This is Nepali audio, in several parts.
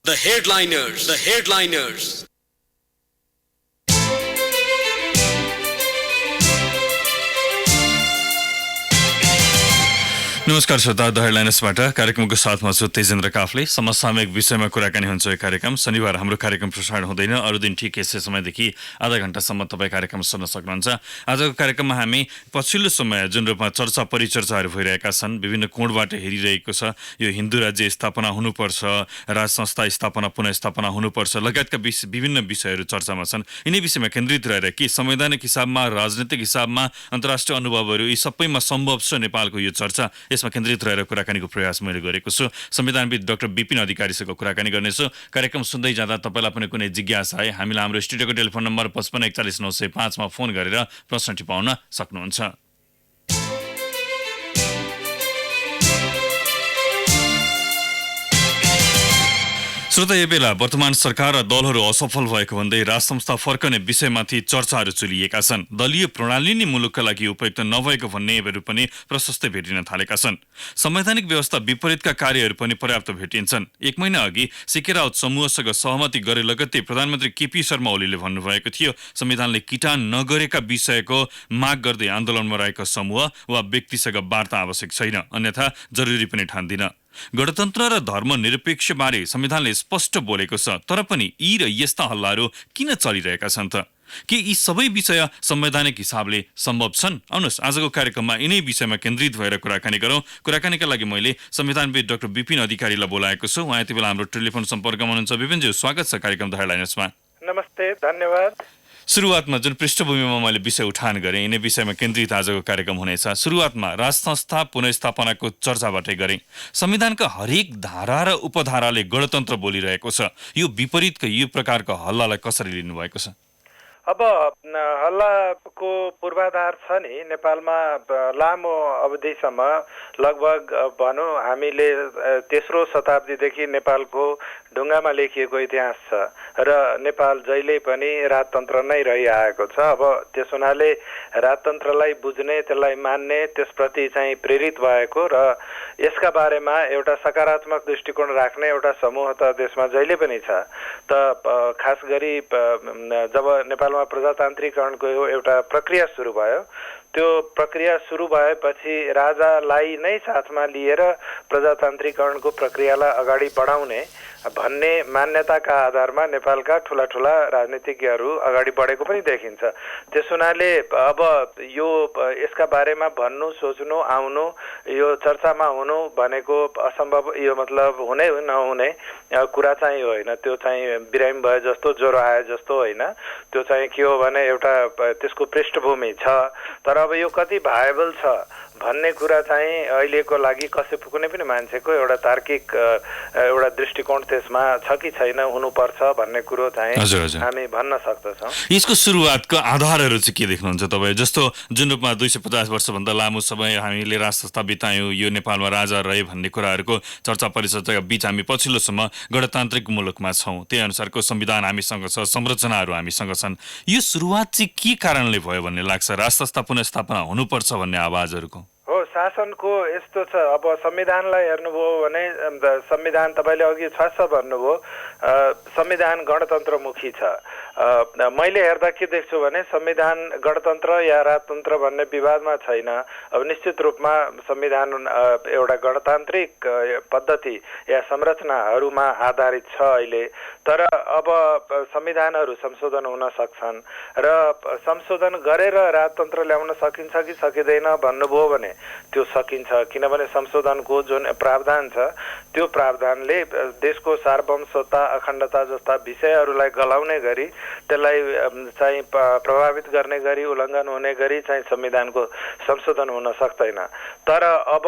The headliners. नमस्कार श्रोता, द हेडलाइन्सबाट कार्यक्रमको साथमा छु तेजेन्द्र काफले। समसामयिक विषयमा कुराकानी हुन्छ। यो कार्यक्रम शनिबार हाम्रो कार्यक्रम प्रसारण हुँदैन, अरू दिन ठिक यसै समयदेखि आधा घण्टासम्म तपाईँ कार्यक्रम सुन्न सक्नुहुन्छ। आजको कार्यक्रममा हामी पछिल्लो समय जुन रूपमा चर्चा परिचर्चाहरू भइरहेका छन्, विभिन्न कोणबाट हेरिरहेको छ, यो हिन्दू राज्य स्थापना हुनुपर्छ, राज संस्था स्थापना पुनःस्थापना हुनुपर्छ लगायतका विभिन्न विषयहरू चर्चामा छन्। यिनै विषयमा केन्द्रित रहेर के संवैधानिक हिसाबमा, राजनीतिक हिसाबमा, अन्तर्राष्ट्रिय अनुभवहरू यी सबैमा सम्भव छ नेपालको यो चर्चा, यसमा केन्द्रित रहेर कुराकानीको प्रयास मैले गरेको छु। संविधानविद डाक्टर विपिन अधिकारीसँग कुराकानी गर्नेछु। कार्यक्रम सुन्दै जाँदा तपाईँलाई पनि कुनै जिज्ञासा है, हामीलाई हाम्रो स्टुडियोको टेलिफोन नम्बर 55 41 905 मा फोन गरेर प्रश्न टिपाउन सक्नुहुन्छ। श्रोता, यो बेला वर्तमान सरकार र दलहरू असफल भएको भन्दै राज संस्था फर्कने विषयमाथि चर्चाहरू चलिएका छन्। दलीय प्रणाली नै मुलुकका लागि उपयुक्त नभएको भन्नेहरू पनि प्रशस्तै भेटिन थालेका छन्। संवैधानिक व्यवस्था विपरीतका कार्यहरू पनि पर्याप्त भेटिन्छन्। 1 महिना अघि सीके राउत समूहसँग सहमति गरे लगत्तै प्रधानमन्त्री केपी शर्मा ओलीले भन्नुभएको थियो, संविधानले किटान नगरेका विषयको माग गर्दै आन्दोलनमा रहेको समूह वा व्यक्तिसँग वार्ता आवश्यक छैन, अन्यथा जरुरी पनि ठान्दिन। गणतन्त्र र धर्मनिरपेक्ष बारे संविधानले स्पष्ट बोलेको छ, तर पनि यी र यस्ता हल्लाहरू किन चलिरहेका छन् त? के यी सबै विषय संवैधानिक हिसाबले सम्भव छन्? आउनुहोस् आजको कार्यक्रममा यिनै विषयमा केन्द्रित भएर कुराकानी गरौँ। कुराकानीका लागि मैले संविधानविद डाक्टर विपिन अधिकारीलाई बोलाएको छु। उहाँ यति बेला हाम्रो टेलिफोन सम्पर्कमा हुनुहुन्छ। विपिनज्यू, स्वागत छ कार्यक्रम द हेडलाइन्समा। नमस्ते, धन्यवाद। सुरुवातमा जुन पृष्ठभूमिमा मैले विषय उठान गरेँ, यिनै विषयमा केन्द्रित आजको कार्यक्रम हुनेछ। सुरुवातमा राज संस्था पुनःस्थापनाको चर्चाबाटै गरेँ। संविधानका हरेक धारा र उपधाराले गणतन्त्र बोलिरहेको छ। यो विपरीतको यो प्रकारको हल्लालाई कसरी लिनुभएको छ? अब हल्लाको पूर्वाधार छ नि, नेपालमा लामो अवधिसम्म लगभग भनौँ हामीले तेस्रो शताब्दीदेखि नेपालको ढुङ्गामा लेखिएको इतिहास छ र नेपाल जहिले पनि राजतन्त्र नै रहिआएको छ। अब त्यस हुनाले राजतन्त्रलाई बुझ्ने, त्यसलाई मान्ने, त्यसप्रति चाहिँ प्रेरित भएको र यसका बारेमा एउटा सकारात्मक दृष्टिकोण राख्ने एउटा समूह त देशमा जहिले पनि छ। त खास गरी जब नेपालमा प्रजातान्त्रिकरणको एउटा प्रक्रिया सुरु भयो, त्यो प्रक्रिया सुरु भएपछि राजालाई नै साथमा लिएर प्रजातान्त्रिकरणको प्रक्रियालाई अगाडि बढाउने भन्ने मान्यताका आधारमा नेपालका ठुला ठुला राजनीतिज्ञहरू अगाडि बढेको पनि देखिन्छ। त्यस हुनाले अब यो यसका बारेमा भन्नु, सोच्नु, आउनु, यो चर्चामा हुनु भनेको असम्भव, यो मतलब हुनै नहुने कुरा चाहिँ होइन। त्यो चाहिँ बिरामी भए जस्तो, ज्वरो आए जस्तो होइन। त्यो चाहिँ के हो भने एउटा त्यसको पृष्ठभूमि छ, तर अब यो कति भाएबल छ भन्ने कुरा चाहिँ अहिलेको लागि कुनै पनि मान्छेको एउटा तार्किक एउटा दृष्टिकोण त्यसमा छ कि छैन, हुनुपर्छ भन्ने कुरो चाहिँ हामी भन्न सक्दछौँ। यसको सुरुवातको आधारहरू चाहिँ के देख्नुहुन्छ तपाईँ? जस्तो जुन रूपमा 250 वर्षभन्दा लामो समय हामीले राज संस्था बितायौँ, यो नेपालमा राजा रहे भन्ने कुराहरूको चर्चा परिचर्चाका बीच हामी पछिल्लो समय गणतान्त्रिक मुलुकमा छौँ। त्यही अनुसारको संविधान हामीसँग छ, संरचनाहरू हामीसँग छन्। यो सुरुवात चाहिँ के कारणले भयो भन्ने लाग्छ? राज संस्था पुनःस्थापना हुनुपर्छ भन्ने आवाजहरूको हो। शासनको यस्तो छ, अब संविधानलाई हेर्नुभयो भने संविधान तपाईँले अघि छ भन्नुभयो, संविधान गणतन्त्रमुखी छ। मैले हेर्दा के देख्छु भने संविधान गणतन्त्र या राजतन्त्र भन्ने विवादमा छैन। अब निश्चित रूपमा संविधान एउटा गणतान्त्रिक पद्धति या संरचनाहरूमा आधारित छ अहिले, तर अब संविधानहरू संशोधन हुन सक्छन् र संशोधन गरेर राजतन्त्र ल्याउन सकिन्छ कि सकिँदैन भन्नुभयो भने त्यो सकिन्छ, किनभने संशोधनको जुन प्रावधान छ त्यो प्रावधानले देशको सार्वभौमता, अखण्डता जस्ता विषयहरूलाई गलाउने गरी, त्यसलाई चाहिँ प्रभावित गर्ने गरी, उल्लङ्घन हुने गरी चाहिँ संविधानको संशोधन हुन सक्दैन। तर अब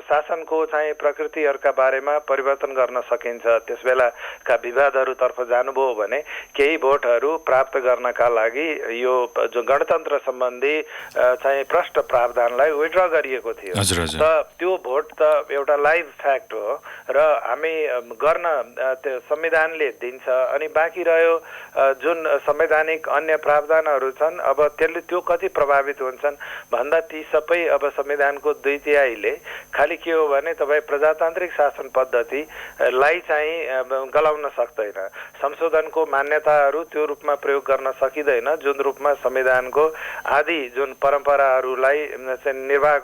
शासनको चाहिँ प्रकृतिहरूका बारेमा परिवर्तन गर्न सकिन्छ। त्यसबेलाका विवादहरूतर्फ जानुभयो भने केही भोटहरू प्राप्त गर्नका लागि यो जो गणतन्त्र सम्बन्धी चाहिँ प्रष्ट प्रावधानलाई विड्र गरिएको थियो। त त्यो भोट त एउटा लाइभ फ्याक्ट हो र हामी गर्न त्यो संविधानले दिन्छ। अनि बाँकी रह्यो जुन संवैधानिक अन्य प्रावधानहरू छन् अब त्यसले त्यो कति प्रभावित हुन्छन् भन्दा ती सबै अब संविधानको 2/3 खालि के हो भने तपाईँ प्रजातान्त्रिक शासन पद्धतिलाई चाहिँ गलाउन सक्दैन। संशोधनको मान्यताहरू त्यो रूपमा प्रयोग गर्न सकिँदैन जुन रूपमा संविधानको आदि जुन परम्पराहरूलाई निर्वाह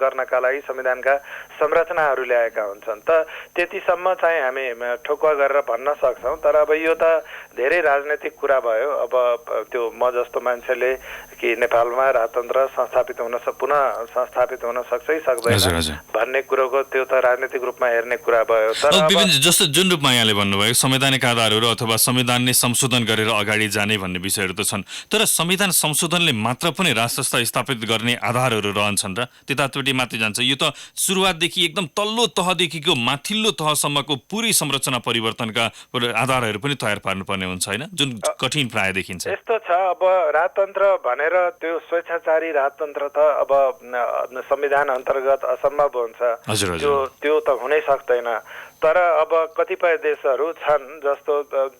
गर्नका लागि संविधानका संरचनाहरू ल्याएका हुन्छन्। त त्यतिसम्म चाहिँ हामी ठोकुवा गरेर भन्न सक्छौँ। तर अब यो त धेरै राजनैतिक कुरा भयो। अब त्यो म जस्तो मान्छेले कि नेपालमा राजतन्त्र पुनः संस्थापित हुन सक्छ कि सक्दैन भन्ने कुरोको त्यो त राजनैतिक रूपमा हेर्ने कुरा भयो। तर जस्तो जुन रूपमा यहाँले भन्नुभयो संवैधानिक आधारहरू अथवा संविधान नै संशोधन गरेर अगाडि जाने भन्ने विषयहरू त छन्, तर संविधान संशोधनले मात्र पनि राष्ट्र स्थापित गर्ने आधारहरू रहन्छन् र त्यतापट्टि माथि जान्छ। यो त सुरुवातदेखि एकदम तल्लो तहदेखिको माथिल्लो तहसम्मको पुरै संरचना परिवर्तनका आधारहरू पनि तयार पार्नुपर्ने हुन्छ होइन, जुन कठिन प्राय देखिन्छ। यस्तो छ अब राजतन्त्र भनेर त्यो स्वेच्छाचारी राजतन्त्र त अब संविधान अन्तर्गत असम्भव हुन्छ, त्यो त हुनै सक्दैन। तर अब कतिपय देशहरू छन् जस्तो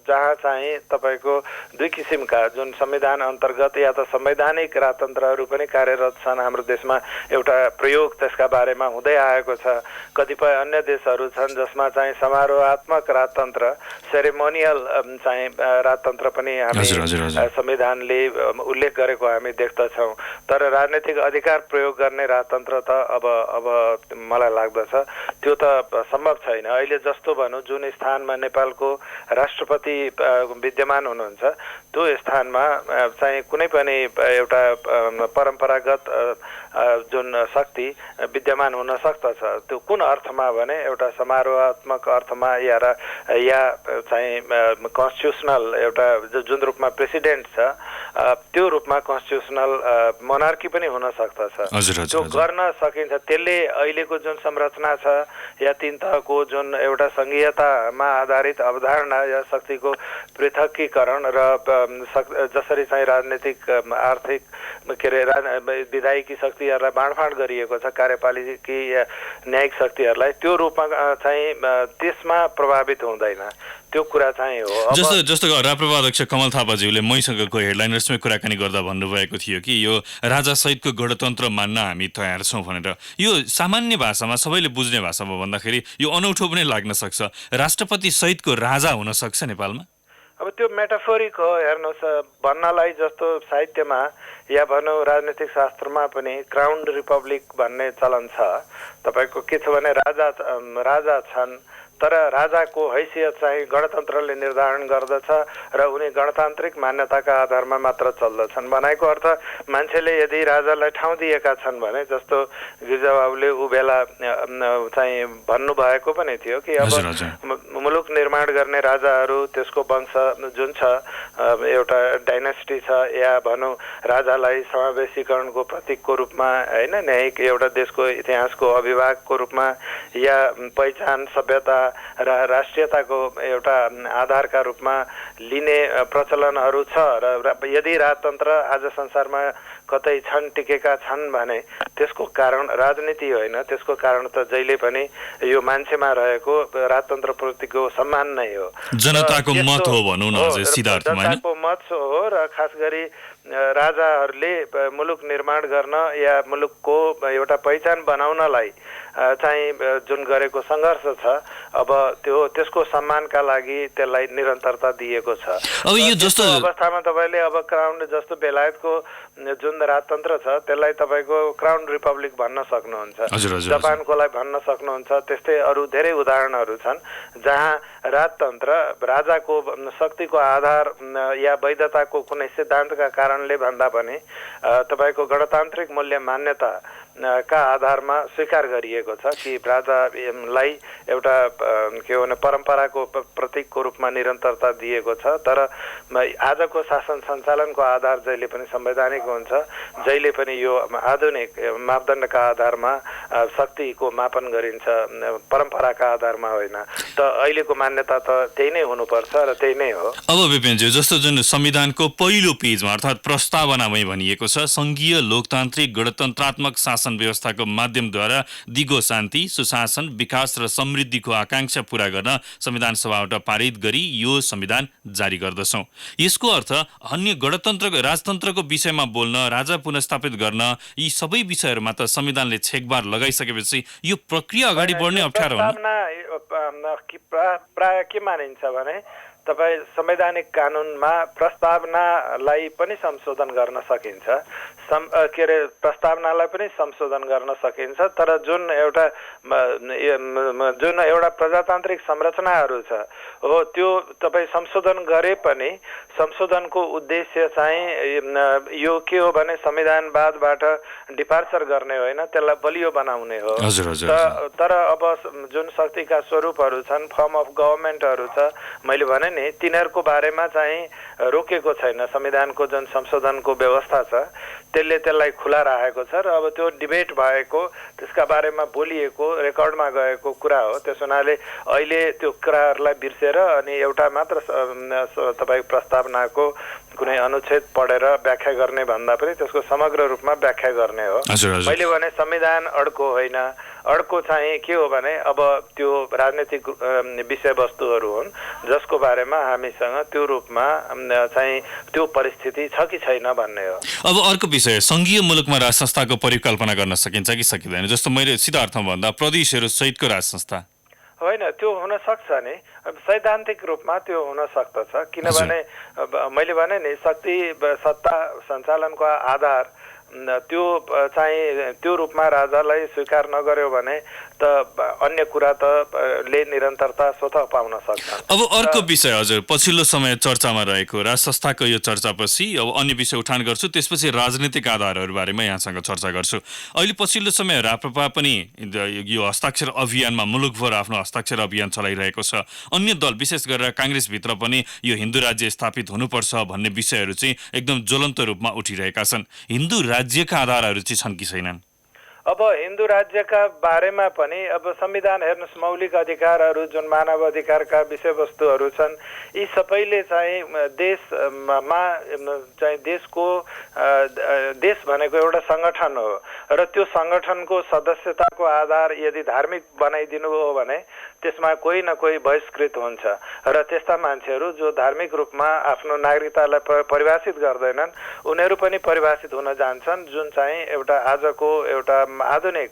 जहाँ चाहिँ तपाईँको दुई किसिमका जुन संविधान अन्तर्गत या त संवैधानिक राजतन्त्रहरू पनि कार्यरत छन्। हाम्रो देशमा एउटा प्रयोग त्यसका बारेमा हुँदै आएको छ। कतिपय अन्य देशहरू छन् जसमा चाहिँ समारोहात्मक राजतन्त्र सेरेमोनियल चाहिँ राजतन्त्र पनि हामी संविधानले उल्लेख गरेको हामी देख्दछौँ। तर राजनैतिक अधिकार प्रयोग गर्ने राजतन्त्र त अब मलाई लाग्दछ त्यो त सम्भव छैन। अहिले जस्तो भनौँ जुन स्थानमा नेपालको राष्ट्रपति विद्यमान हुनुहुन्छ त्यो स्थानमा चाहिँ कुनै पनि एउटा परम्परागत जुन शक्ति विद्यमान हुन सक्दछ। त्यो कुन अर्थमा भने एउटा समारोहात्मक अर्थमा या चाहिँ कन्स्टिट्युसनल एउटा जुन रूपमा प्रेसिडेन्ट छ त्यो रूपमा कन्स्टिट्युसनल मोनार्की पनि हुन सक्दछ। त्यो गर्न सकिन्छ। त्यसले अहिलेको जुन संरचना छ या 3 तहको जुन एउटा संघीयतामा आधारित अवधारणा या शक्तिको पृथकीकरण र जसरी चाहिँ राजनीतिक आर्थिक के अरे विधायकी शक्तिहरूलाई बाँडफाँड गरिएको छ कार्यपालिकी या न्यायिक शक्तिहरूलाई त्यो रूपमा चाहिँ त्यसमा प्रभावित हुँदैन। त्यो कुरा चाहिँ हो। जस्तो राप्रपा अध्यक्ष कमल थापाज्यूले मैसँगको हेडलाइनर्समै कुराकानी गर्दा भन्नुभएको थियो कि यो राजा सहितको गणतन्त्र मान्न हामी तयार छौँ भनेर। यो सामान्य भाषामा सबैले बुझ्ने भाषामा भन्दाखेरि यो अनौठो पनि लाग्न सक्छ। राष्ट्रपति सहितको राजा हुन सक्छ नेपालमा? अब त्यो मेटाफोरिक हो। हेर्नुहोस् भन्नलाई जस्तो साहित्यमा या भनौँ राजनीतिक शास्त्रमा पनि क्राउन रिपब्लिक भन्ने चलन छ। तपाईँको के छ भने राजा छन् तर राजाको हैसियत चाहिँ गणतन्त्रले निर्धारण गर्दछ र उनी गणतान्त्रिक मान्यताका आधारमा मात्र चल्दछन्। भनाइको अर्थ मान्छेले यदि राजालाई ठाउँ दिएका छन् भने जस्तो गिरिजाबाबुले ऊ बेला चाहिँ भन्नुभएको पनि थियो कि अब मुलुक निर्माण गर्ने राजाहरू त्यसको वंश जुन छ एउटा डाइनेस्टी छ या भनौँ राजालाई समावेशीकरणको प्रतीकको रूपमा होइन न्यायिक एउटा देशको इतिहासको अभिभावकको रूपमा या पहिचान सभ्यता र राष्ट्रियताको एउटा आधारका रूपमा लिने प्रचलनहरू छ। र यदि राजतन्त्र आज संसारमा कतै छन् टिकेका छन् भने त्यसको कारण राजनीति होइन, त्यसको कारण त जहिले पनि यो मान्छेमा रहेको राजतन्त्रप्रतिको सम्मान नै हो। जनताको मत हो भनौँ न अझै सिधा अर्थमा हैन। जनताको मत हो र खास गरी राजाहरूले मुलुक निर्माण गर्न या मुलुकको एउटा पहिचान बनाउनलाई चाहिँ जुन गरेको सङ्घर्ष छ अब त्यसको सम्मानका लागि त्यसलाई निरन्तरता दिएको छ। अब यो जस्तो अवस्थामा तपाईँले अब क्राउन जस्तो बेलायतको जुन राजतन्त्र छ त्यसलाई तपाईँको क्राउन रिपब्लिक भन्न सक्नुहुन्छ, जापानकोलाई भन्न सक्नुहुन्छ। त्यस्तै अरू धेरै उदाहरणहरू छन् जहाँ राजतन्त्र राजाको शक्तिको आधार या वैधताको कुनै सिद्धान्तका कारणले भन्दा पनि तपाईँको गणतान्त्रिक मूल्य मान्यता का आधारमा स्वीकार गरिएको छ कि राजालाई एउटा के भने परम्पराको प्रतीकको रूपमा निरन्तरता दिएको छ। तर आजको शासन सञ्चालनको आधार जहिले पनि संवैधानिक हुन्छ, जहिले पनि यो आधुनिक मापदण्डका आधारमा शक्तिको मापन गरिन्छ, परम्पराका आधारमा होइन। त अहिलेको मान्यता त त्यही नै हुनुपर्छ र त्यही नै हो। अब विपिनज्यू, जस्तो जुन संविधानको पहिलो पेजमा अर्थात् प्रस्तावनामै भनिएको छ, संघीय लोकतान्त्रिक गणतन्त्रात्मक शासन व्यवस्थाको माध्यमद्वारा दिगो शान्ति, सुशासन, विकास र समृद्धिको आकांक्षा पूरा गर्न संविधान सभाबाट पारित गरी यो संविधान जारी गर्दछौँ। यसको अर्थ अन्य राजतन्त्रको विषयमा बोल्न, राजा पुनर्स्थापित गर्न, यी सबै विषयहरूमा त संविधानले छेकबार लगाइसकेपछि यो प्रक्रिया अगाडि बढ्ने अप्ठ्यारो हो। प्राय के मानिन्छ भने तपाईँ संवैधानिक कानुनमा प्रस्तावनालाई पनि संशोधन गर्न सकिन्छ, प्रस्तावनालाई पनि संशोधन गर्न सकिन्छ। तर जुन एउटा प्रजातान्त्रिक संरचनाहरू छ हो, त्यो तपाईँ संशोधन गरे पनि संशोधनको उद्देश्य चाहिँ यो के हो भने संविधानवादबाट डिपार्चर गर्ने होइन, त्यसलाई बलियो बनाउने हो। तर अब जुन शक्तिका स्वरूपहरू छन्, फर्म अफ गभर्मेन्टहरू छ, मैले भने नि तिनीहरूको बारेमा चाहिँ रोकेको छैन। संविधानको जुन संशोधनको व्यवस्था छ त्यसलाई खुला राखेको छ र अब त्यो डिबेट भएको, त्यसका बारेमा बोलिएको, रेकर्डमा गएको कुरा हो। त्यस हुनाले अहिले त्यो कुराहरूलाई बिर्सेर अनि एउटा मात्र तपाईँ प्रस्तावनाको कुनै अनुच्छेद पढेर व्याख्या गर्ने भन्दा पनि त्यसको समग्र रूपमा व्याख्या गर्ने हो। मैले भने संविधान अड्को होइन, अर्को चाहिँ के हो भने अब त्यो राजनीतिक विषयवस्तुहरू हुन् जसको बारेमा हामीसँग त्यो रूपमा चाहिँ त्यो परिस्थिति छ कि छैन भन्ने हो। अब अर्को विषय, संघीय मुलुकमा राज संस्थाको परिकल्पना गर्न सकिन्छ कि सकिँदैन? जस्तो मैले सिधा अर्थमा भन्दा प्रदेशहरू सहितको राज संस्था होइन, त्यो हुन सक्छ नि, सैद्धान्तिक रूपमा त्यो हुन सक्दछ। किनभने मैले भने नि शक्ति सत्ता सञ्चालनको आधार त्यो चाहिँ त्यो रूपमा राजालाई स्वीकार नगर्यो भने त अन्य कुरा त ले निरन्तरता स्वतः पाउन सक्छ। अब अर्को विषय हजुर, पछिल्लो समय चर्चामा रहेको राज संस्थाको यो चर्चापछि अब अन्य विषय उठान गर्छु, त्यसपछि राजनीतिक आधारहरू बारेमा यहाँसँग चर्चा गर्छु। अहिले पछिल्लो समय राप्रपा पनि यो हस्ताक्षर अभियानमा मुलुकभर आफ्नो हस्ताक्षर अभियान चलाइरहेको छ। अन्य दल विशेष गरेर काङ्ग्रेसभित्र पनि यो हिन्दू राज्य स्थापित हुनुपर्छ भन्ने विषयहरू चाहिँ एकदम ज्वलन्त रूपमा उठिरहेका छन्। हिन्दू राज्यका आधारहरू चाहिँ छन् कि छैनन्? अब हिन्दू राज्यका बारेमा पनि अब संविधान हेर्नुहोस्, मौलिक अधिकारहरू जुन मानव अधिकारका विषयवस्तुहरू छन्, यी सबैले चाहिँ देशमा चाहिँ देश भनेको एउटा सङ्गठन हो र त्यो सङ्गठनको सदस्यताको आधार यदि धार्मिक बनाइदिनु हो भने त्यसमा कोही न कोही बहिष्कृत हुन्छ र त्यस्ता मान्छेहरू जो धार्मिक रूपमा आफ्नो नागरिकतालाई परिभाषित गर्दैनन् उनीहरू पनि परिभाषित हुन जान्छन्, जुन चाहिँ एउटा आजको एउटा आधुनिक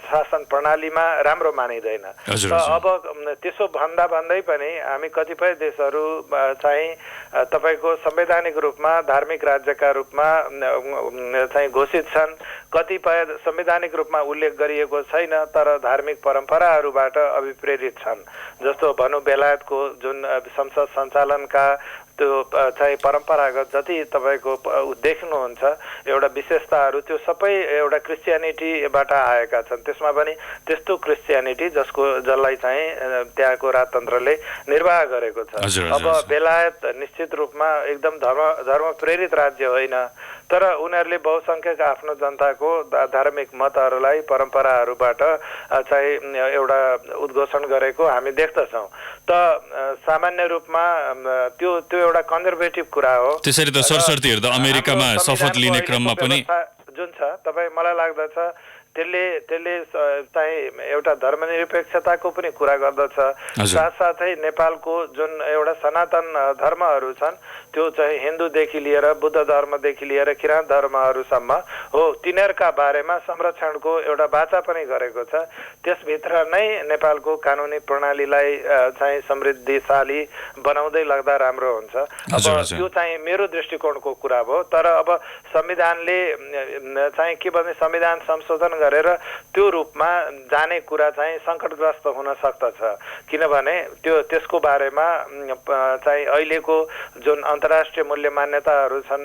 शासन प्रणालीमा राम्रो मानिँदैन। अब त्यसो भन्दै पनि हामी कतिपय देशहरू चाहिँ तपाईँको संवैधानिक रूपमा धार्मिक राज्यका रूपमा चाहिँ घोषित छन्, कतिपय संवैधानिक रूपमा उल्लेख गरिएको छैन तर धार्मिक परम्पराहरूबाट अभिप्रेरित छन्। जस्तो भनौँ बेलायतको जुन संसद सञ्चालनका त्यो चाहिँ परम्परागत जति तपाईँको देख्नुहुन्छ एउटा विशेषताहरू त्यो सबै एउटा क्रिस्चियनिटीबाट आएका छन्। त्यसमा पनि त्यस्तो क्रिस्चियनिटी जसलाई चाहिँ त्यहाँको राजतन्त्रले निर्वाह गरेको छ। अब बेलायत निश्चित रूपमा एकदम धर्म प्रेरित राज्य होइन, तर उनीहरूले बहुसङ्ख्यक आफ्नो जनताको धार्मिक मतहरूलाई परम्पराहरूबाट चाहिँ एउटा उद्घोषण गरेको हामी देख्दछौँ। त सामान्य रूपमा त्यो एउटा कन्जर्भेटिभ कुरा हो। त्यसरी त सरसर्ती हेर्दा अमेरिकामा शपथ लिने क्रममा पनि जुन छ तपाईँ मलाई लाग्दछ त्यसले चाहिँ एउटा धर्मनिरपेक्षताको पनि कुरा गर्दछ। साथसाथै नेपालको जुन एउटा सनातन धर्महरू छन् त्यो चाहिँ हिन्दूदेखि लिएर बुद्ध धर्मदेखि लिएर किराँत धर्महरूसम्म हो, तिनीहरूका बारेमा संरक्षणको एउटा वाचा पनि गरेको छ। त्यसभित्र नै नेपालको कानुनी प्रणालीलाई चाहिँ समृद्धिशाली बनाउँदै लाग्दा राम्रो हुन्छ। अब त्यो चाहिँ मेरो दृष्टिकोणको कुरा भयो। तर अब संविधानले चाहिँ के भने संविधान संशोधन गरेर त्यो रूपमा जाने कुरा चाहिँ सङ्कटग्रस्त हुन सक्दछ, किनभने त्यसको बारेमा चाहिँ अहिलेको जुन अन्तर्राष्ट्रिय मूल्य मान्यताहरू छन्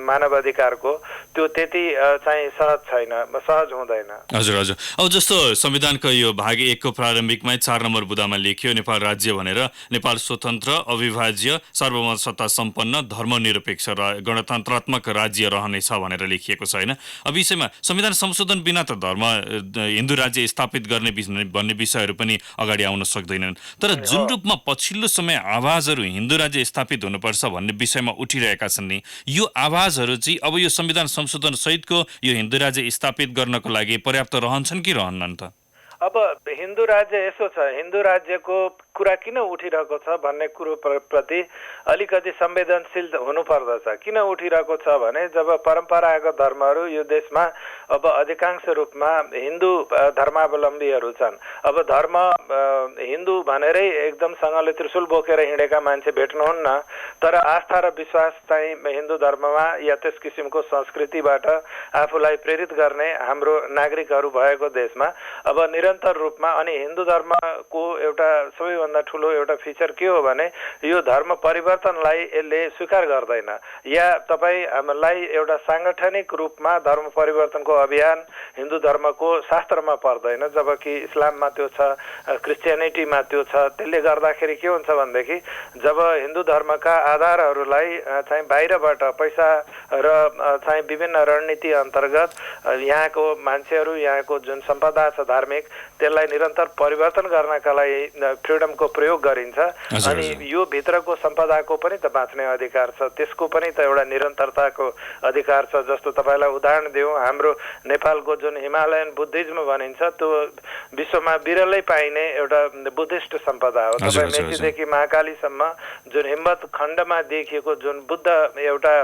मानव अधिकारको त्यो त्यति चाहिँ सहज हुँदैन। हजुर। अब जस्तो संविधानको यो भाग 1 को प्रारम्भिकमै 4 नम्बर बुँदामा लेखियो नेपाल राज्य भनेर, नेपाल स्वतन्त्र अविभाज्य सार्वभौम सत्ता सम्पन्न धर्मनिरपेक्ष र गणतन्त्रात्मक राज्य रहनेछ भनेर लेखिएको छ होइन। अब विषयमा संविधान संशोधन बिना त धर्म हिन्दू राज्य स्थापित गर्ने भन्ने विषयहरू पनि अगाडि आउन सक्दैनन्। तर जुन रूपमा पछिल्लो समय आवाजहरू हिन्दू राज्य स्थापित हुनुपर्छ भन्ने विषयमा उठिरहेका छन् नि, यो आवाजहरू चाहिँ अब यो संविधान संशोधन सहितको यो हिन्दू राज्य स्थापित गर्नको लागि पर्याप्त रहन्छन् कि रहन्नन् त? अब हिन्दू राज्य यसो छ, हिन्दू राज्यको कुरा किन उठिरहेको छ भन्ने कुरो प्रति अलिकति संवेदनशील हुनुपर्दछ। किन उठिरहेको छ भने जब परम्परागत धर्महरू यो देशमा अब अधिकांश रूपमा हिन्दू धर्मावलम्बीहरू छन्। अब धर्म हिन्दू भनेरै एकदमसँगले त्रिशूल बोकेर हिँडेका मान्छे भेट्नुहुन्न, तर आस्था र विश्वास चाहिँ हिन्दू धर्ममा या त्यस किसिमको संस्कृतिबाट आफूलाई प्रेरित गर्ने हाम्रो नागरिकहरू भएको देशमा अब निरन्तर रूपमा अनि हिन्दू धर्मको एउटा सबैभन्दा ठुलो एउटा फिचर के हो भने यो धर्म परिवर्तनलाई यसले स्वीकार गर्दैन। या तपाईलाई एउटा सांगठनिक रूपमा धर्म परिवर्तनको अभियान हिन्दू धर्मको शास्त्रमा पर्दैन, जबकि इस्लाममा त्यो छ, क्रिस्चियनिटीमा त्यो छ। त्यसले गर्दाखेरि के हुन्छ भनेदेखि जब हिन्दू धर्मका आधारहरूलाई चाहिँ बाहिरबाट पैसा र चाहिँ विभिन्न रणनीति अन्तर्गत यहाँको मान्छेहरू यहाँको जुन सम्पदा छ धार्मिक त्यसलाई निरन्तर परिवर्तन गर्नका लागि फ्रिडमको प्रयोग गरिन्छ। अनि यो भित्रको सम्पदाको पनि त बाँच्ने अधिकार छ, त्यसको पनि त एउटा निरन्तरताको अधिकार छ। जस्तो तपाईँलाई उदाहरण दिउँ, हाम्रो नेपालको जुन हिमालयन बुद्धिज्म भनिन्छ त्यो विश्वमा बिरलै पाइने एउटा बुद्धिस्ट सम्पदा हो। तपाईँ मेचीदेखि महाकालीसम्म जुन हिम्मत खण्डमा देखिएको जुन बुद्ध एउटा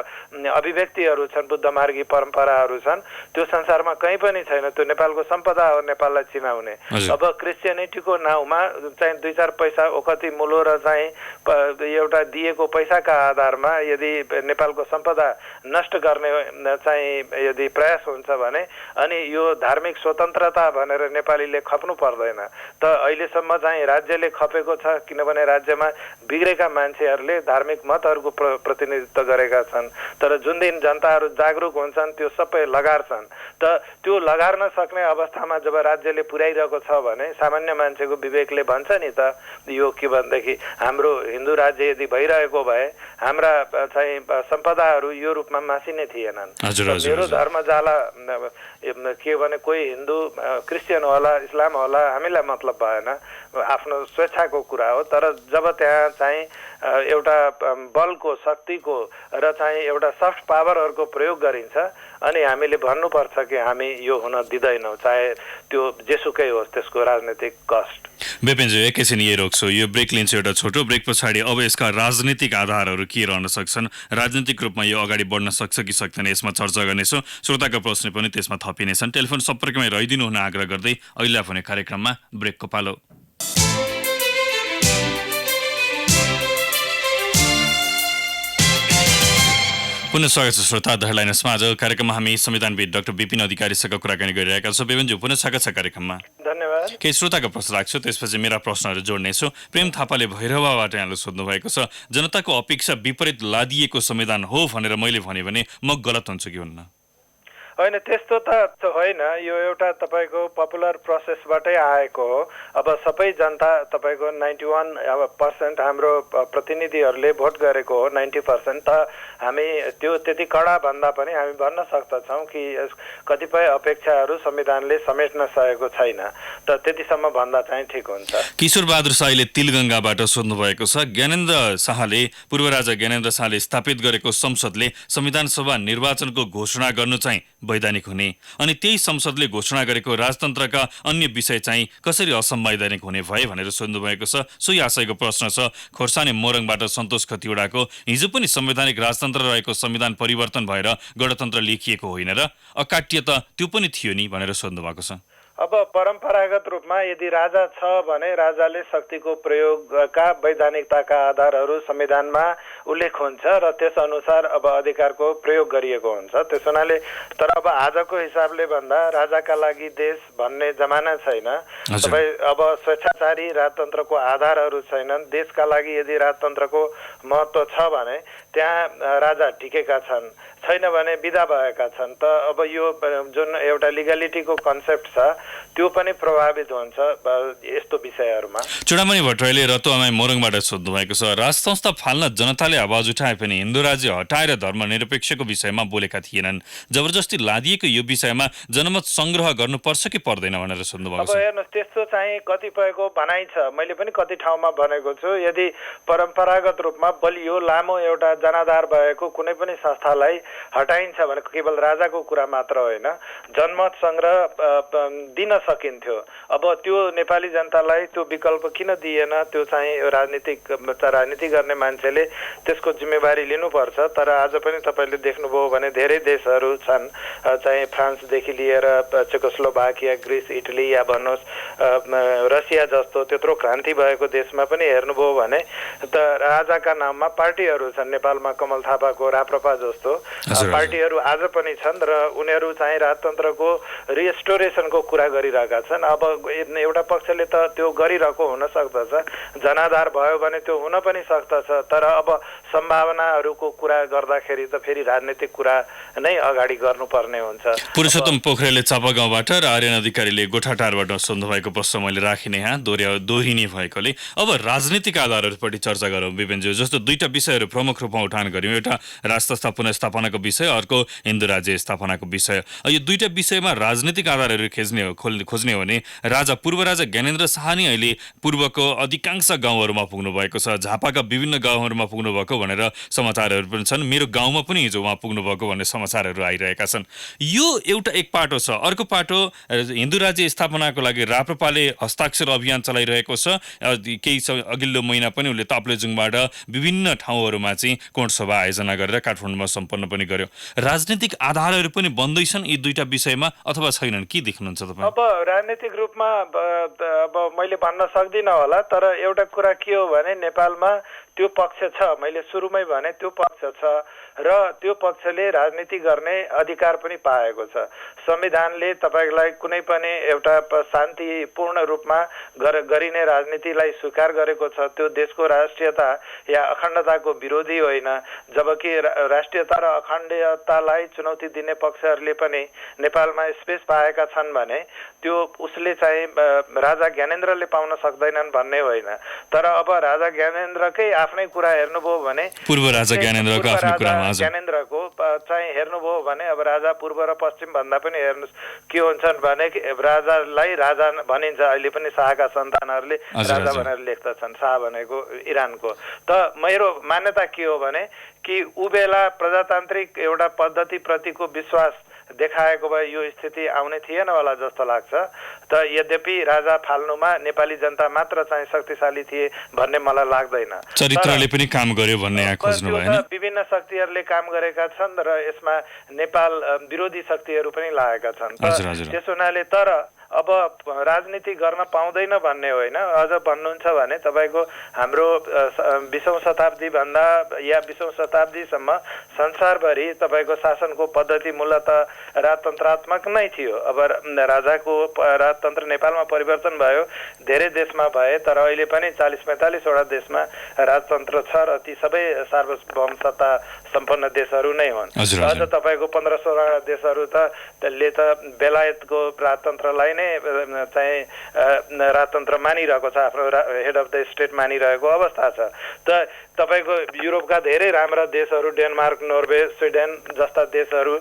अभिव्यक्तिहरू छन्, बुद्ध मार्गी परम्पराहरू छन्, त्यो संसारमा कहीँ पनि छैन। त्यो नेपालको सम्पदा हो, नेपाललाई चिनाउने। अब क्रिस्चियनिटीको नाउँमा चाहिँ 2-4 पैसा ओखती मुलो र चाहिँ एउटा दिएको पैसाका आधारमा यदि नेपालको सम्पदा नष्ट गर्ने चाहिँ यदि प्रयास हुन्छ भने अनि यो धार्मिक स्वतन्त्रता भनेर नेपालीले खप्नु पर्दैन। त अहिलेसम्म चाहिँ राज्यले खपेको छ, किनभने राज्यमा बिग्रेका मान्छेहरूले धार्मिक मतहरूको प्रतिनिधित्व गरेका छन्। तर जुन दिन जनताहरू जागरुक हुन्छन् त्यो सबै लगार्छन्। त त्यो लगार्न सक्ने अवस्थामा जब राज्यले पुर्याइरहेको छ भने सामान्य मान्छेको विवेकले भन्छ नि त यो के भनेदेखि हाम्रो हिन्दू राज्य यदि भइरहेको भए हाम्रा चाहिँ सम्पदाहरू यो रूपमा मासिने थिएनन्। मेरो धर्म जाला के भने कोही हिन्दू क्रिस्चियन होला इस्लाम होला हामीलाई मतलब भएन, आफ्नो स्वेच्छाको कुरा हो। तर जब त्यहाँ चाहिँ एउटा बलको शक्तिको र चाहिँ एउटा सफ्ट पावरहरूको प्रयोग गरिन्छ अनि हामीले भन्नुपर्छ कि हामी यो हुन दिँदैनौँ, चाहे त्यो जेसुकै होस् त्यसको राजनीतिक कस्ट। बेपेनजी एकैछिन यही रोक्छु, यो ब्रेक लिन्छ एउटा छोटो ब्रेक पछाडि अब यसका राजनीतिक आधारहरू के रहन सक्छन्, राजनीतिक रूपमा यो अगाडि बढ्न सक्छ कि सक्दैन यसमा चर्चा गर्नेछौँ। श्रोताको प्रश्न पनि त्यसमा थपिनेछन्। टेलिफोन सम्पर्कमै रहिदिनु हुन आग्रह गर्दै अहिले आफूले कार्यक्रममा ब्रेकको पालो। पुनः स्वागत छ श्रोता द हेडलाइन्समा। आज कार्यक्रममा हामी संविधानविद डाक्टर विपिन अधिकारीसँग कुराकानी गरिरहेका छौँ। विपिनजी पुनः स्वागत छ कार्यक्रममा। धन्यवाद। केही श्रोताको प्रश्न राख्छु, त्यसपछि मेरा प्रश्नहरू जोड्नेछु। प्रेम थापाले भैरवाबाट यहाँले सोध्नु भएको छ, जनताको अपेक्षा विपरीत लादिएको संविधान हो भनेर मैले भने म गलत हुन्छु कि हुन्न? होइन, त्यस्तो त होइन। यो एउटा तपाईँको पपुलर प्रोसेसबाटै आएको हो। अब सबै जनता तपाईँको 91% हाम्रो प्रतिनिधिहरूले भोट गरेको हो, 90%। त हामी त्यो त्यति कडा भन्दा पनि हामी भन्न सक्दछौँ कि कतिपय अपेक्षाहरू संविधानले समेट्न सकेको छैन। त त्यतिसम्म भन्दा चाहिँ ठिक हुन्छ। किशोर बहादुर शाहले तिलगङ्गाबाट सोध्नु भएको छ, पूर्व राजा ज्ञानेन्द्र शाहले स्थापित गरेको संसदले संविधान सभा निर्वाचनको घोषणा गर्नु चाहिँ वैधानिक हुने, अनि त्यही संसदले घोषणा गरेको राजतन्त्रका अन्य विषय चाहिँ कसरी असंवैधानिक हुने भए भनेर सोध्नु भएको छ। सोही आशयको प्रश्न छ। खोर्सानी मोरङबाट सन्तोष खतिवडाको, हिजो पनि संवैधानिक राजतन्त्र रहेको संविधान परिवर्तन भएर गणतन्त्र लेखिएको होइन र अकाट्य त त्यो पनि थियो नि भनेर सोध्नु भएको छ। अब परम्परागत रूपमा यदि राजा छ भने राजाले शक्तिको प्रयोगका वैधानिकताका आधारहरू संविधानमा उल्लेख हुन्छ र त्यसअनुसार अब अधिकारको प्रयोग गरिएको हुन्छ। त्यस हुनाले तर अब आजको हिसाबले भन्दा राजाका लागि देश भन्ने जमाना छैन। तपाईँ अब स्वेच्छाचारी राजतन्त्रको आधारहरू छैनन्। देशका लागि यदि राजतन्त्रको महत्त्व छ भने त्यहाँ राजा टिकेका छन्, छैन भने बिदा भएका छन्। त अब यो जुन एउटा लिगलिटीको कन्सेप्ट छ त्यो पनि प्रभावित हुन्छ यस्तो विषयहरूमा। चुडामणि भट्टराईले रतुवामाई मोरङबाट सोध्नु भएको छ, राज संस्था फाल्न जनताले आवाज उठाए पनि हिन्दू राज्य हटाएर धर्मनिरपेक्षको विषयमा बोलेका थिएनन्। जबरजस्ती लादिएको यो विषयमा जनमत संग्रह गर्नुपर्छ कि पर्दैन भनेर सोध्नु भएको छ। अब हेर्नुहोस्, त्यस्तो चाहिँ कतिपयको भनाइ छ, मैले पनि कति ठाउँमा भनेको छु, यदि परम्परागत रूपमा बलियो लामो एउटा जनाधार भएको कुनै पनि संस्थालाई हटाइन्छ भने केवल राजाको कुरा मात्र होइन, जनमत संग्रह दिन सकिन्थ्यो। अब त्यो नेपाली जनतालाई त्यो विकल्प किन दिएन? त्यो चाहिँ राजनीति गर्ने मान्छेले त्यसको जिम्मेवारी लिनुपर्छ। तर आज पनि तपाईँले देख्नुभयो भने धेरै देशहरू छन्, चाहिँ फ्रान्सदेखि लिएर चेकोस्लोभाकिया, ग्रिस, इटली या भन्नुहोस् रसिया जस्तो त्यत्रो क्रान्ति भएको देशमा पनि हेर्नुभयो भने त राजाका नाममा पार्टीहरू छन्। नेपालमा कमल थापाको राप्रपा जस्तो पार्टीहरू आज पनि छन् र उनीहरू चाहिँ राजतन्त्रको रिस्टोरेसनको कुरा गरिरहेका छन्। अब एउटा पक्षले त त्यो गरिरहेको हुन सक्दछ, जनाधार भयो भने त्यो हुन पनि सक्दछ, तर अब सम्भावनाहरूको कुरा गर्दाखेरि त फेरि राजनीतिक कुरा नै अगाडि गर्नुपर्ने हुन्छ। पुरुषोत्तम पोखरेलले चापागाउँबाट र आर्यन अधिकारीले गोठाटारबाट सोध्नु भएको प्रश्न मैले राखिने यहाँ दोहोरिने भएकोले अब राजनीतिक आधारहरूपट्टि चर्चा गरौँ विपिनज्यू। जस्तो दुईटा विषयहरू प्रमुख रूपमा उठान गर्यौँ, एउटा राज संस्था पुनर्स्थापनाको विषय, अर्को हिन्दू राज्य स्थापनाको विषय। यो दुईटा विषयमा राजनीतिक आधारहरू खोज्ने हो भने पूर्व राजा ज्ञानेन्द्र शाह नै अहिले पूर्वको अधिकांश गाउँहरूमा पुग्नु भएको छ, झापाका विभिन्न गाउँहरूमा पुग्नु भएको भनेर समाचारहरू पनि छन्। मेरो गाउँमा पनि हिजो उहाँ पुग्नु भएको भन्ने समाचारहरू आइरहेका छन्। यो एउटा एक पाटो छ। अर्को पाटो हिन्दू राज्य स्थापनाको लागि राप्रपाले हस्ताक्षर अभियान चलाइरहेको छ। केही अघिल्लो महिना पनि उसले ताप्लेजुङबाट विभिन्न ठाउँहरूमा चाहिँ कोणसभा आयोजना गरेर काठमाडौँमा सम्पन्न पनि गर्यो। राजनीतिक आधारहरू पनि बन्दैछन् यी दुईटा विषयमा अथवा छैनन्, के देख्नुहुन्छ तपाईँ? अब राजनीतिक रूपमा अब मैले भन्न सक्दिनँ होला, तर एउटा कुरा के हो भने नेपालमा त्यो पक्ष छ, मैले सुरुमै भने त्यो पक्ष छ र त्यो पक्षले राजनीति गर्ने अधिकार पनि पाएको छ। संविधानले तपाईँलाई कुनै पनि एउटा शान्तिपूर्ण रूपमा गरिने राजनीतिलाई स्वीकार गरेको छ। त्यो देशको राष्ट्रियता या अखण्डताको विरोधी होइन, जबकि राष्ट्रियता र अखण्डतालाई चुनौती दिने पक्षहरूले पनि नेपालमा स्पेस पाएका छन् भने त्यो उसले चाहिँ राजा ज्ञानेन्द्रले पाउन सक्दैनन् भन्ने होइन। तर अब राजा ज्ञानेन्द्रकै आफ्नै कुरा हेर्नुभयो भने पूर्व राजा ज्ञानेन्द्रको चाहिँ हेर्नुभयो भने अब राजा पूर्व र पश्चिम भन्दा पनि हेर्नुहोस् के हुन्छन् भने राजालाई राजा भनिन्छ। अहिले पनि शाहका सन्तानहरूले राजा भनेर लेख्दछन्, शाह भनेको इरानको। त मेरो मान्यता के हो भने कि ऊ बेला प्रजातान्त्रिक एउटा पद्धतिप्रतिको विश्वास देखाएको भए यो स्थिति आउने थिएन होला जस्तो लाग्छ। त यद्यपि राजा फाल्नुमा नेपाली जनता मात्र चाहिँ शक्तिशाली थिए भन्ने मलाई लाग्दैन, चरित्रले पनि काम गर्यो भन्ने यहाँ खोज्नु भयो हैन? विभिन्न शक्तिहरूले काम गरेका छन् र यसमा नेपाल विरोधी शक्तिहरू पनि लागेका छन्। त्यसो हुनाले तर अब राजनीति गर्न पाउँदैन भन्ने होइन। अझ भन्नुहुन्छ भने तपाईँको हाम्रो 20औं शताब्दी भन्दा या 20औं शताब्दीसम्म संसारभरि तपाईँको शासनको पद्धति मूलतः राजतन्त्रात्मक नै थियो। अब राजाको राजतन्त्र नेपालमा परिवर्तन भयो, धेरै देशमा भए, तर अहिले पनि 40-45 वटा देशमा राजतन्त्र छ र ती सबै सार्वभौम सत्ता सम्पन्न देशहरू नै हुन्। अझ तपाईँको 15-16 वटा देशहरू त बेलायतको राजतन्त्रलाई नै चाहिँ राजतन्त्र मानिरहेको छ, आफ्नो हेड अफ द स्टेट मानिरहेको अवस्था छ। त तपाईँको युरोपका धेरै राम्रा देशहरू डेनमार्क, नर्वे, स्विडेन जस्ता देशहरू,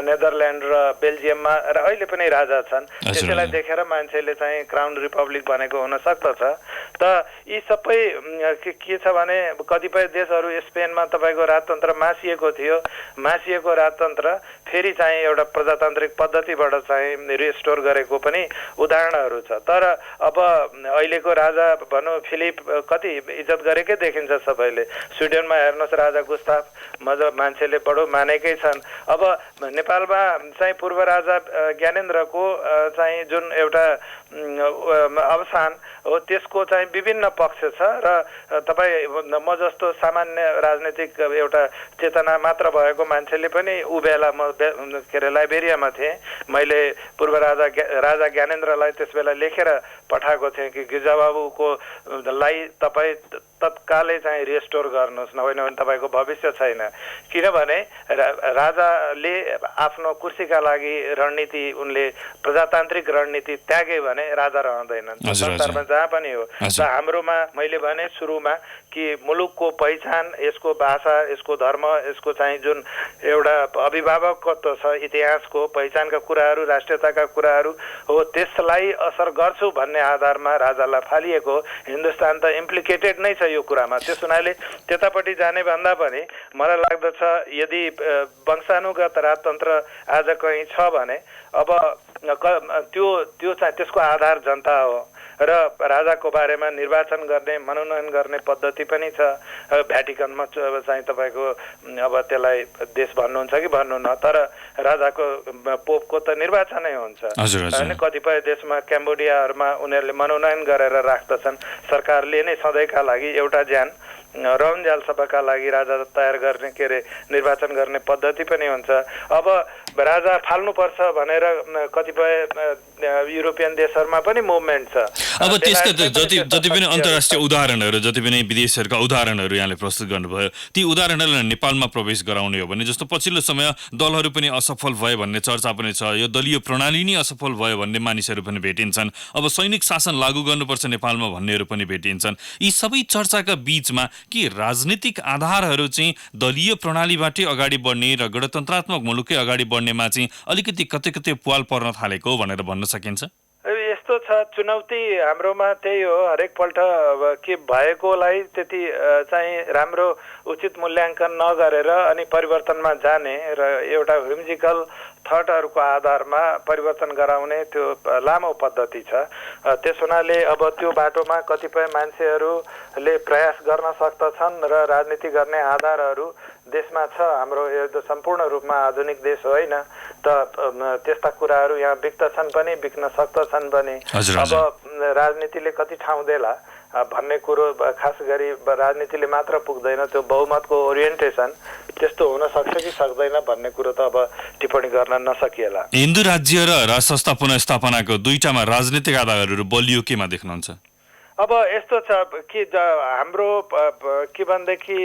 नेदरल्यान्ड र बेल्जियममा र अहिले पनि राजा छन्। त्यसैलाई देखेर मान्छेले चाहिँ क्राउन रिपब्लिक भनेको हुन सक्दछ। त यी सबै के छ भने कतिपय देशहरू स्पेनमा तपाईँको राजतन्त्र मासिएको थियो, मासिएको राजतन्त्र फेरि चाहिँ एउटा प्रजातान्त्रिक पद्धतिबाट चाहिँ रिस्टोर गरेको पनि उदाहरणहरू छ। तर अब अहिलेको राजा भनौँ फिलिप कति इज्जत गरेकै देखिन्छ सबैले। स्विडेनमा हेर्नुहोस् राजा गुस्ताफ मान्छेले बडो मानेकै छन्। अब नेपालमा चाहिँ पूर्व राजा ज्ञानेन्द्रको चाहिँ जुन एउटा अवसान हो त्यसको चाहिँ विभिन्न पक्ष छ र तपाईँ म जस्तो सामान्य राजनीतिक एउटा चेतना मात्र भएको मान्छेले पनि उबेला म के अरे लाइबेरियामा थिएँ, मैले पूर्व राजा ज्ञानेन्द्रलाई त्यस बेला लेखेर पठाएको थिएँ कि गिरिजाबाबुको लाई तपाईँ तत्कालै चाहिँ रिस्टोर गर्नुहोस्, नभए भने तपाईँको भविष्य छैन। किनभने राजाले आफ्नो कुर्सीका लागि रणनीति उनले प्रजातान्त्रिक रणनीति त्यागे भने राजा रहँदैनन् संसारमा जहाँ पनि हो। र हाम्रोमा मैले भने सुरुमा कि मुलुकको पहिचान, यसको भाषा, यसको धर्म, यसको चाहिँ जुन एउटा अभिभावकत्व छ, इतिहासको पहिचानका कुराहरू, राष्ट्रियताका कुराहरू हो, त्यसलाई असर गर्छु भन्ने आधारमा राजालाई फालिएको। हिन्दुस्तान त इम्प्लिकेटेड नै छ यो कुरामा। त्यस हुनाले त्यतापट्टि जाने भन्दा पनि मलाई लाग्दछ यदि वंशानुगत राजतन्त्र आज कहीँ छ भने अब त्यो चाहिँ त्यसको आधार जनता हो र राजाको बारेमा निर्वाचन गर्ने, मनोनयन गर्ने पद्धति पनि छ। भ्याटिकनमा चाहिँ तपाईँको अब त्यसलाई देश भन्नुहुन्छ कि भन्नुहुन्न, तर राजाको पोपको त निर्वाचनै हुन्छ होइन। कतिपय देशमा क्याम्बोडियाहरूमा उनीहरूले मनोनयन गरेर राख्दछन्। सरकारले नै सधैँका लागि एउटा ज्यान रौनजाल सभाका लागि राजा तयार गर्ने के अरे निर्वाचन गर्ने पद्धति पनि हुन्छ। अब राजा फाल्नुपर्छ भनेर कतिपय युरोपियन देशहरूमा पनि मुभमेन्ट छ। अब त्यसका जति पनि अन्तर्राष्ट्रिय उदाहरणहरू, जति पनि विदेशहरूका उदाहरणहरू यहाँले प्रस्तुत गर्नुभयो, ती उदाहरणहरूलाई नेपालमा प्रवेश गराउने हो भने जस्तो पछिल्लो समय दलहरू पनि असफल भए भन्ने चर्चा पनि छ, यो दलीय प्रणाली नै असफल भयो भन्ने मानिसहरू पनि भेटिन्छन्। अब सैनिक शासन लागू गर्नुपर्छ नेपालमा भन्नेहरू पनि भेटिन्छन्। यी सबै चर्चाका बीचमा के राजनीतिक आधारहरू चाहिँ दलीय प्रणालीबाटै अगाडि बढ्ने र गणतन्त्रात्मक मुलुकै अगाडि बढ्नेमा चाहिँ अलिकति कतै कतै पुवाल पर्न थालेको भनेर भन्न सकिन्छ? यस्तो छ, चुनौती हाम्रोमा त्यही हो। हरेकपल्ट के भएकोलाई त्यति चाहिँ राम्रो उचित मूल्याङ्कन नगरेर अनि परिवर्तनमा जाने र एउटा व्हिम्जिकल थटहरूको आधारमा परिवर्तन गराउने त्यो लामो पद्धति छ। त्यस हुनाले अब त्यो बाटोमा कतिपय मान्छेहरूले प्रयास गर्न सक्दछन् र राजनीति गर्ने आधारहरू देशमा छ। हाम्रो यो त सम्पूर्ण रूपमा आधुनिक देश होइन, त त्यस्ता कुराहरू यहाँ बिक्दछन् पनि, बिक्न सक्दछन् पनि। अब राजनीतिले कति ठाउँ देला भन्ने कुरो, खास गरी राजनीतिले मात्र पुग्दैन, त्यो बहुमतको ओरिएन्टेसन त्यस्तो हुन सक्छ कि सक्दैन भन्ने कुरो त अब टिप्पणी गर्न नसकिएला। हिन्दू राज्य र राष्ट्र पुनर्स्थापनाको दुईटामा राजनीतिक आधारहरू बलियो केमा देख्नुहुन्छ? अब यस्तो छ कि हाम्रो के भनेदेखि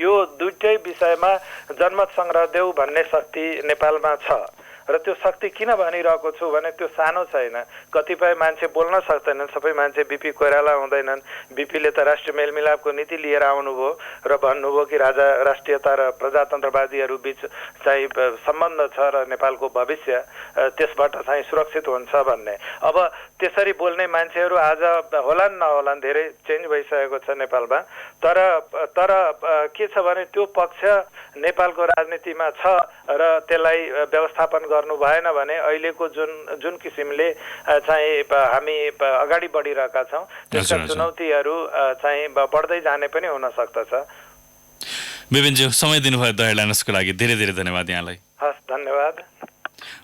यो दुईटै विषयमा जनमत संग्रह देऊ भन्ने शक्ति नेपालमा छ र त्यो शक्ति किन भनिरहेको छु भने त्यो सानो छैन। कतिपय मान्छे बोल्न सक्दैनन्, सबै मान्छे बिपी कोइराला हुँदैनन्। बिपीले त राष्ट्रिय मेलमिलापको नीति लिएर आउनुभयो र भन्नुभयो कि राष्ट्रियता र प्रजातन्त्रवादीहरू बीच चाहिँ सम्बन्ध छ र नेपालको भविष्य त्यसबाट चाहिँ सुरक्षित हुन्छ भन्ने। अब त्यसरी बोल्ने मान्छेहरू आज होलान् नहोलान्, धेरै चेन्ज भइसकेको छ नेपालमा। तर के छ भने त्यो पक्ष नेपालको राजनीतिमा छ र त्यसलाई व्यवस्थापन गर्नु भएन भने अहिलेको जुन किसिमले चाहिँ हामी अगाडि बढिरहेका छौँ त्यसका चुनौतीहरू चाहिँ बढ्दै जाने पनि हुन सक्दछ। विपिनजी, समय दिनुभयो दया लानसको लागि धेरै धेरै धन्यवाद यहाँलाई। हस्, धन्यवाद।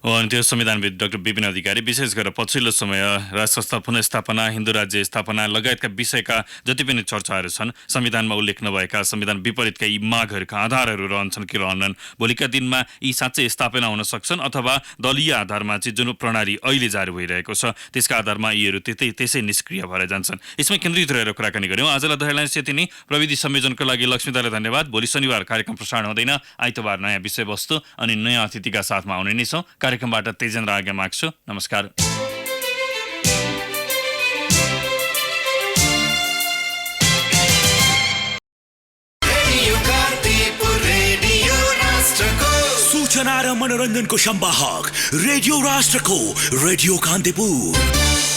त्यो संविधानविद डाक्टर विपिन अधिकारी विशेष गरेर पछिल्लो समय राष्ट्र पुनर्स्थापना, हिन्दू राज्य स्थापना लगायतका विषयका जति पनि चर्चाहरू छन्, संविधानमा उल्लेख नभएका, संविधान विपरीतका यी मागहरूका आधारहरू रहन्छन् कि रहन्छन्, भोलिका दिनमा यी साँच्चै स्थापना हुन सक्छन् अथवा दलीय आधारमा चाहिँ जुन प्रणाली अहिले जारी भइरहेको छ त्यसका आधारमा यीहरू त्यसै निष्क्रिय भएर जान्छन्। यसमा केन्द्रित रहेर कुराकानी गऱ्यौँ। आजलाई दयालाई त्यति नै। प्रविधि संयोजनको लागि लक्ष्मीदालाई धन्यवाद। भोलि शनिबार कार्यक्रम प्रसारण हुँदैन, आइतबार नयाँ विषयवस्तु अनि नयाँ अतिथिका साथमा आउने नै छौँ। कार्यक्रमबाट तेजेन्द्र आज्ञा माग्छु। नमस्कार। सूचना र मनोरञ्जनको संवाहक रेडियो राष्ट्रको रेडियो कान्तिपुर।